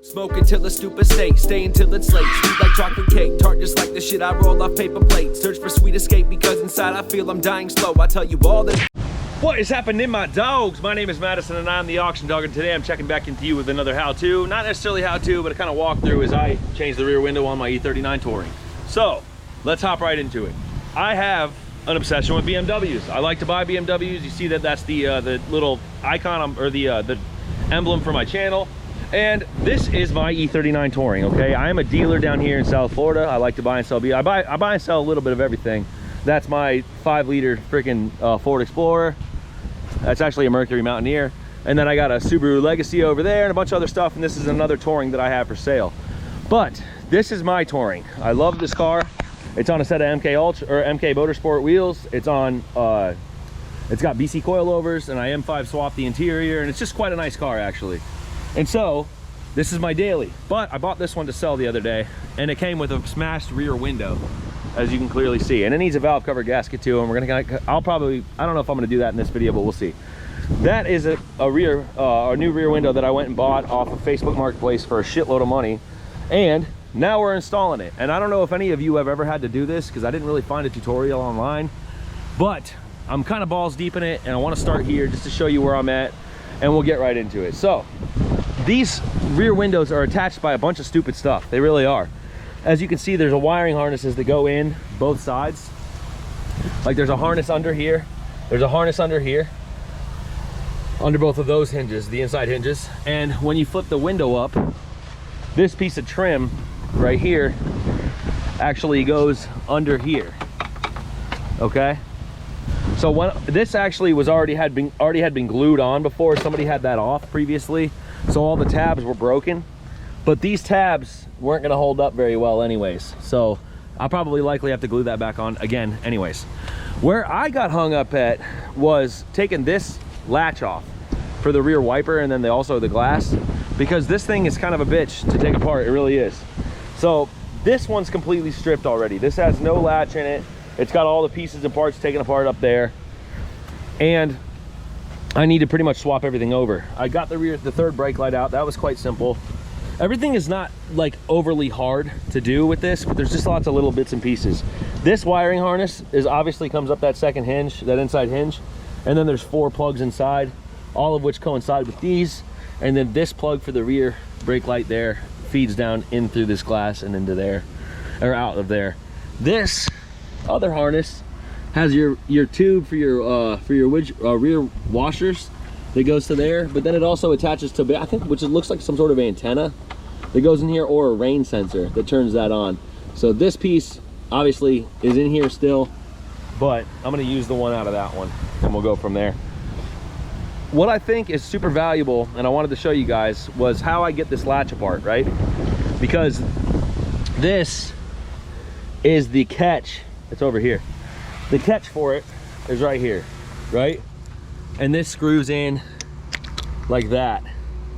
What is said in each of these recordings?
Smoke until the stupid state, stay until it's late. Sweet like chocolate cake, tart just like the shit I roll off paper plates. Search for sweet escape because inside I feel I'm dying slow. I tell you all this. What is happening, my dogs? My name is Madison and I'm the auction dog, and today I'm checking back into you with another how-to. Not necessarily how-to, but a kind of walkthrough as I change the rear window on my E39 touring. So let's hop right into it. I have an obsession with BMWs. I like to buy BMWs. You see that that's the little icon or the emblem for my channel. And this is my E39 touring, okay? I am a dealer down here in South Florida. I like to buy and sell. I buy and sell a little bit of everything. That's my 5-liter freaking Ford Explorer. That's actually a Mercury Mountaineer. And then I got a Subaru Legacy over there and a bunch of other stuff. And this is another touring that I have for sale. But this is my touring. I love this car. It's on a set of MK Ultra or MK Motorsport wheels. It's on, it's got BC coilovers, and I M5 swapped the interior, and it's just quite a nice car actually. And so this is my daily, but I bought this one to sell the other day, and it came with a smashed rear window, as you can clearly see, and it needs a valve cover gasket too. And we're gonna, I don't know if I'm gonna do that in this video, but we'll see. That is a new rear window that I went and bought off of Facebook Marketplace for a shitload of money, and now we're installing it. And I don't know if any of you have ever had to do this, because I didn't really find a tutorial online, but I'm kind of balls deep in it, and I want to start here just to show you where I'm at, and we'll get right into it. So these rear windows are attached by a bunch of stupid stuff. They really are. As you can see, there's a wiring harnesses that go in both sides. Like there's a harness under here. There's a harness under here. Under both of those hinges, the inside hinges. And when you flip the window up, this piece of trim right here actually goes under here. Okay? So when this actually was already had been glued on before. Somebody had that off previously. So all the tabs were broken, but these tabs weren't going to hold up very well anyways. So I'll probably likely have to glue that back on again anyways. Where I got hung up at was taking this latch off for the rear wiper, and then also the glass, because this thing is kind of a bitch to take apart. It really is. So this one's completely stripped already. This has no latch in it. It's got all the pieces and parts taken apart up there, and I need to pretty much swap everything over. I got the third brake light out. That was quite simple. Everything is not like overly hard to do with this, but there's just lots of little bits and pieces. This wiring harness obviously comes up that second hinge, that inside hinge, and then there's 4 plugs inside, all of which coincide with these. And then this plug for the rear brake light there feeds down in through this glass and into there, or out of there. This other harness has your tube for your rear washers that goes to there, but then it also attaches to, I think, which it looks like some sort of antenna that goes in here, or a rain sensor that turns that on. So this piece obviously is in here still, but I'm going to use the one out of that one, and we'll go from there. What I think is super valuable, and I wanted to show you guys, was how I get this latch apart, right? Because this is the catch. It's over here. The catch for it is right here, right? And this screws in like that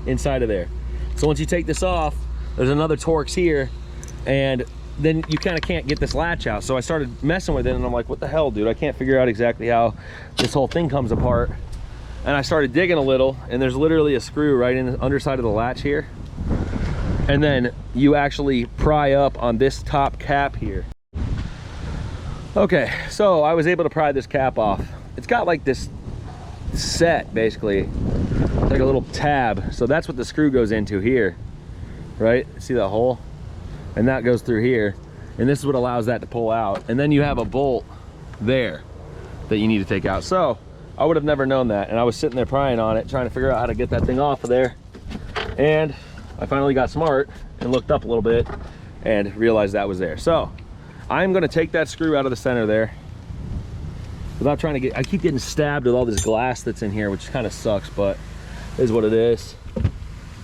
inside of there. So once you take this off, there's another Torx here, and then you kind of can't get this latch out. So I started messing with it, and I'm like, what the hell, dude? I can't figure out exactly how this whole thing comes apart. And I started digging a little, and there's literally a screw right in the underside of the latch here. And then you actually pry up on this top cap here. Okay, so I was able to pry this cap off. It's got like this set, basically. It's like a little tab. So that's what the screw goes into here, right? See that hole? And that goes through here. And this is what allows that to pull out. And then you have a bolt there that you need to take out. So I would have never known that. And I was sitting there prying on it, trying to figure out how to get that thing off of there. And I finally got smart and looked up a little bit and realized that was there. So I'm gonna take that screw out of the center there without trying to get, I keep getting stabbed with all this glass that's in here, which kind of sucks, but it is what it is.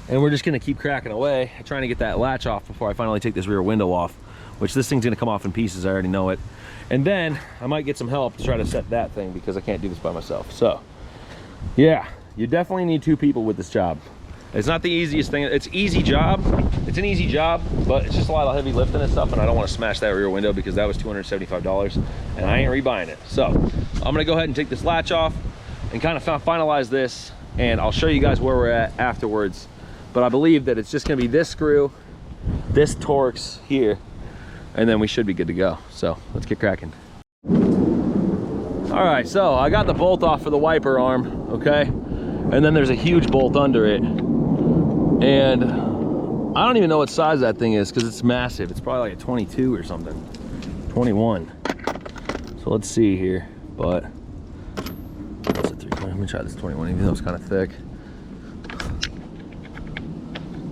And we're just gonna keep cracking away, trying to get that latch off before I finally take this rear window off, which this thing's gonna come off in pieces, I already know it. And then I might get some help to try to set that thing, because I can't do this by myself. So yeah, you definitely need 2 people with this job. It's not the easiest thing. It's an easy job, but it's just a lot of heavy lifting and stuff, and I don't want to smash that rear window because that was $275 and I ain't rebuying it. So I'm gonna go ahead and take this latch off and kind of finalize this, and I'll show you guys where we're at afterwards but I believe that it's just gonna be this screw, this Torx here, and then we should be good to go. So let's get cracking. All right, so I got the bolt off for the wiper arm, okay? And then there's a huge bolt under it. And I don't even know what size that thing is because it's massive. It's probably like a 22 or something, 21. So let's see here, but what's a 320? Let me try this 21, even though it's kind of thick.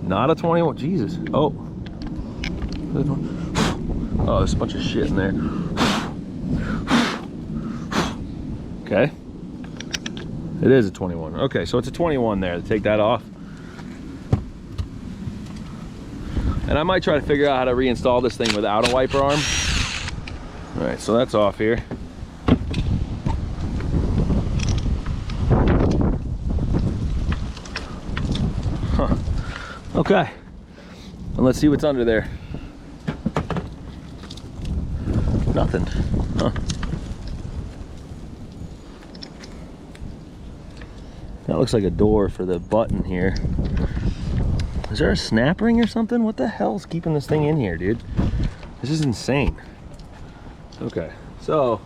Not a 21, Jesus. Oh, oh, there's a bunch of shit in there. Okay, it is a 21. Okay, so it's a 21 there. To take that off, and I might try to figure out how to reinstall this thing without a wiper arm. All right, so that's off here. Huh. Okay, and let's see what's under there. Nothing. Huh. That looks like a door for the button here. Is there a snap ring or something? What the hell's keeping this thing in here, dude? This is insane. Okay, so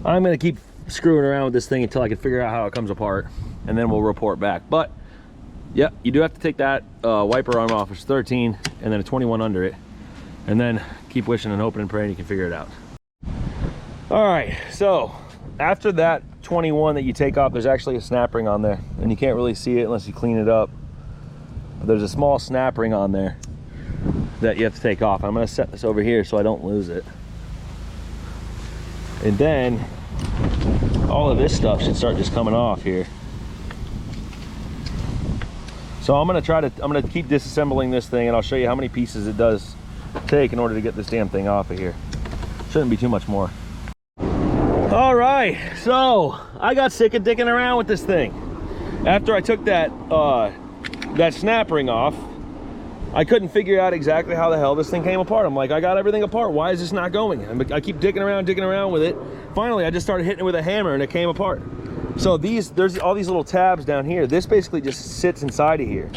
I'm gonna keep screwing around with this thing until I can figure out how it comes apart, and then we'll report back. But yeah, you do have to take that wiper arm off. It's 13 and then a 21 under it, and then keep wishing and hoping and praying you can figure it out. All right, so after that 21 that you take off, there's actually a snap ring on there, and you can't really see it unless you clean it up. But there's a small snap ring on there that you have to take off. I'm going to set this over here so I don't lose it. And then all of this stuff should start just coming off here. So I'm going to keep disassembling this thing, and I'll show you how many pieces it does take in order to get this damn thing off of here. Shouldn't be too much more. All right, so I got sick of dicking around with this thing. After I took that that snap ring off, I couldn't figure out exactly how the hell this thing came apart. I'm like, I got everything apart. Why is this not going? I keep dicking around with it. Finally, I just started hitting it with a hammer and it came apart. So there's all these little tabs down here. This basically just sits inside of here.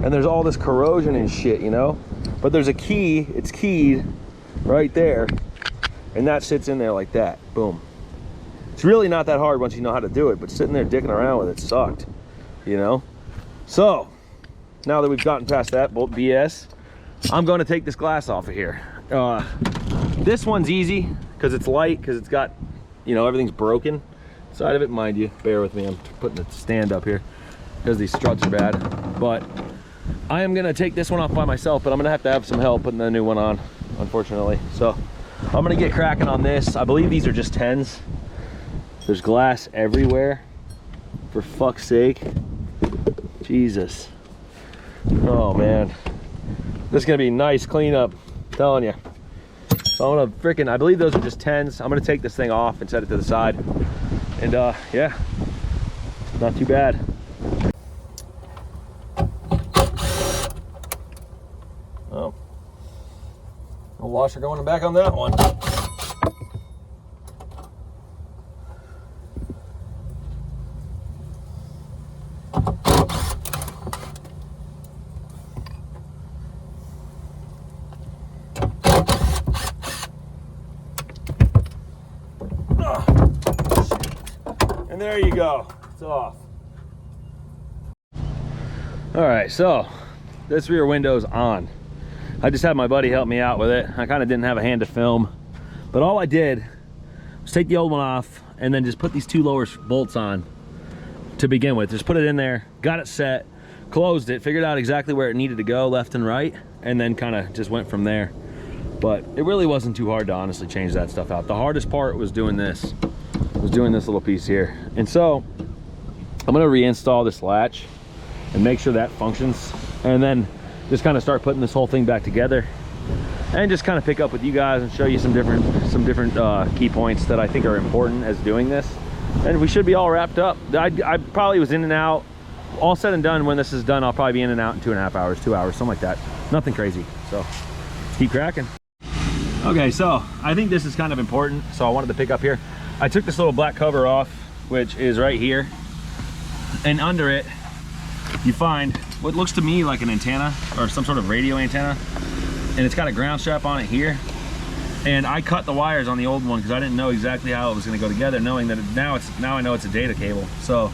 And there's all this corrosion and shit, you know? But there's a key, it's keyed right there. And that sits in there like that, boom. It's really not that hard once you know how to do it, but sitting there dicking around with it sucked, you know? So, now that we've gotten past that BS, I'm going to take this glass off of here. This one's easy because it's light, because it's got, you know, everything's broken side of it. Mind you, bear with me, I'm putting the stand up here because these struts are bad. But I am going to take this one off by myself, but I'm going to have some help putting the new one on, unfortunately. So I'm going to get cracking on this. I believe these are just 10s. There's glass everywhere, for fuck's sake. Jesus. Oh man, this is gonna be nice cleanup, I'm telling you. So I'm gonna freaking, I believe those are just 10s. I'm gonna take this thing off and set it to the side. And yeah, not too bad. Oh, no washer going back on that one. And there you go, it's off. All right, so this rear window's on. I just had my buddy help me out with it. I kind of didn't have a hand to film, but all I did was take the old one off and then just put these two lower bolts on to begin with. Just put it in there, got it set, closed it, figured out exactly where it needed to go, left and right, and then kind of just went from there. But it really wasn't too hard to honestly change that stuff out. The hardest part was doing this. Doing this little piece here. And so I'm going to reinstall this latch and make sure that functions, and then just kind of start putting this whole thing back together and just kind of pick up with you guys and show you some different key points that I think are important as doing this, and we should be all wrapped up. I probably was in and out, all said and done, when this is done I'll probably be in and out in 2.5 hours, 2 hours, something like that. Nothing crazy. So let's keep cracking. Okay, so I think this is kind of important, so I wanted to pick up here. I took this little black cover off, which is right here, and under it you find what looks to me like an antenna or some sort of radio antenna, and it's got a ground strap on it here. And I cut the wires on the old one because I didn't know exactly how it was going to go together, knowing that now I know it's a data cable. So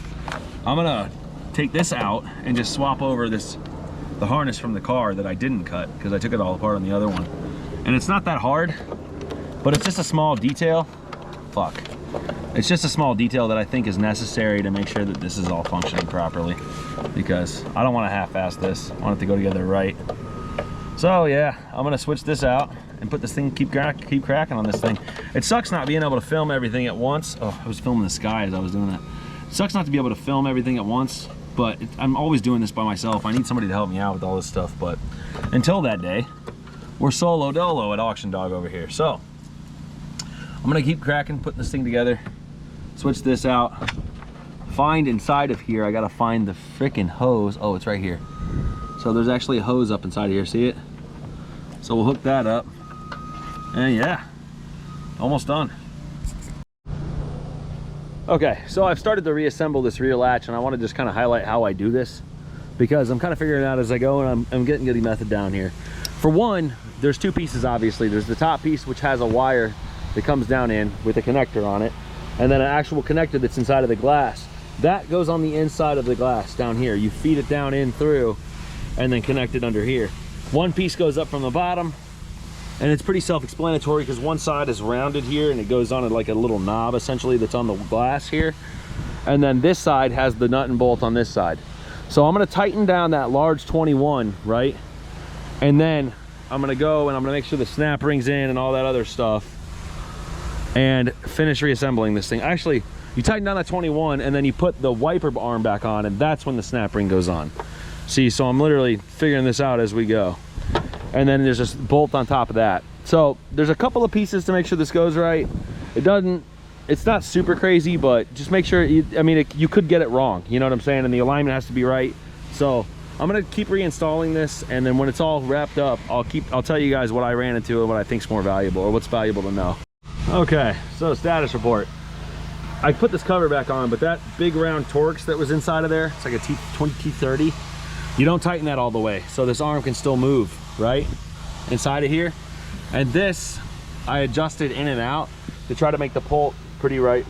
I'm gonna take this out and just swap over the harness from the car that I didn't cut because I took it all apart on the other one. And it's not that hard, but it's just a small detail. Fuck. It's just a small detail that I think is necessary to make sure that this is all functioning properly, because I don't want to half-ass this. I want it to go together right. So yeah, I'm gonna switch this out and put this thing, keep cracking on this thing. It sucks not being able to film everything at once. Oh, I was filming the sky as I was doing that. It sucks not to be able to film everything at once, but I'm always doing this by myself. I need somebody to help me out with all this stuff, but until that day, we're solo dolo at Auction Dawg over here. So I'm gonna keep cracking, putting this thing together, switch this out, find inside of here, I gotta find the freaking hose. Oh, it's right here. So there's actually a hose up inside of here, see it? So we'll hook that up, and yeah, almost done. Okay, so I've started to reassemble this rear latch, and I want to just kind of highlight how I do this, because I'm kind of figuring it out as I go, and I'm getting the method down here. For one, there's two pieces, obviously. There's the top piece, which has a wire that comes down in with a connector on it, and then an actual connector that's inside of the glass. That goes on the inside of the glass down here. You feed it down in through, and then connect it under here. One piece goes up from the bottom, and it's pretty self-explanatory because one side is rounded here and it goes on like a little knob essentially that's on the glass here, and then this side has the nut and bolt on this side. So I'm going to tighten down that large 21, right, and then I'm going to go and I'm going to make sure the snap rings in and all that other stuff, and finish reassembling this thing. Actually, you tighten down that 21 and then you put the wiper arm back on, and that's when the snap ring goes on. See, so I'm literally figuring this out as we go. And then there's this bolt on top of that. So there's a couple of pieces to make sure this goes right. It's not super crazy, but just make sure, you could get it wrong, you know what I'm saying? And the alignment has to be right. So I'm gonna keep reinstalling this, and then when it's all wrapped up, I'll tell you guys what I ran into and what I think's more valuable, or what's valuable to know. Okay, so status report. I put this cover back on, but that big round Torx that was inside of there, it's like a T30. You don't tighten that all the way, so this arm can still move, right? Inside of here. And this, I adjusted in and out to try to make the pull pretty right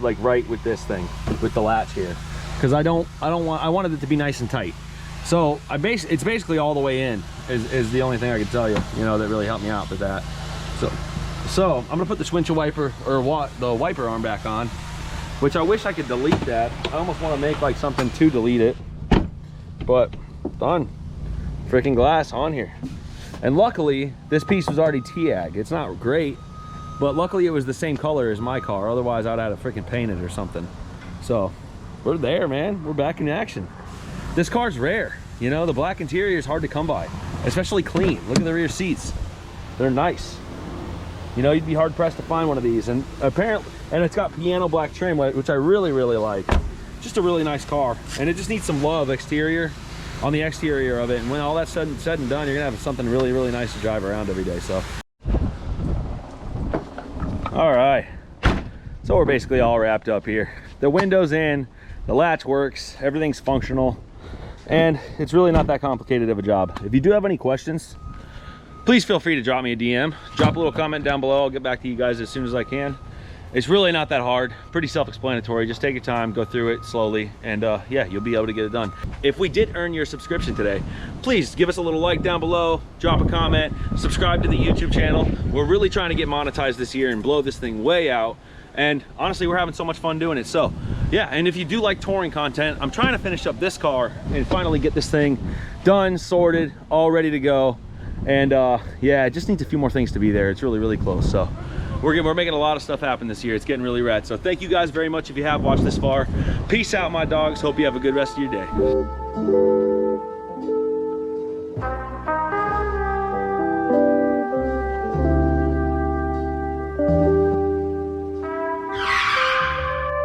with this thing, with the latch here. Because I wanted it to be nice and tight. So it's basically all the way in, is the only thing I can tell you, that really helped me out with that. So I'm gonna put this windshield wiper, or the wiper arm back on, which I wish I could delete that. I almost want to make like something to delete it, but done. Freaking glass on here. And luckily this piece was already TAG. It's not great, but luckily it was the same color as my car, otherwise I'd have to freaking paint it or something. So we're there, man. We're back in action. This car's rare, the black interior is hard to come by, especially clean. Look at the rear seats, they're nice. You'd be hard pressed to find one of these, and it's got piano black trim, which I really like. Just a really nice car, and it just needs some love on the exterior of it, and when all that's said and done, you're gonna have something really nice to drive around every day. So all right, so we're basically all wrapped up here. The window's in, the latch works, everything's functional, and it's really not that complicated of a job. If you do have any questions, please feel free to drop me a DM, drop a little comment down below. I'll get back to you guys as soon as I can. It's really not that hard, pretty self-explanatory. Just take your time, go through it slowly, and yeah, you'll be able to get it done. If we did earn your subscription today, please give us a little like down below, drop a comment, subscribe to the YouTube channel. We're really trying to get monetized this year and blow this thing way out. And honestly, we're having so much fun doing it. So yeah, and if you do like touring content, I'm trying to finish up this car and finally get this thing done, sorted, all ready to go. And yeah, it just needs a few more things to be there. It's really close. So we're making a lot of stuff happen this year. It's getting really rad. So thank you guys very much if you have watched this far. Peace out, my dogs. Hope you have a good rest of your day.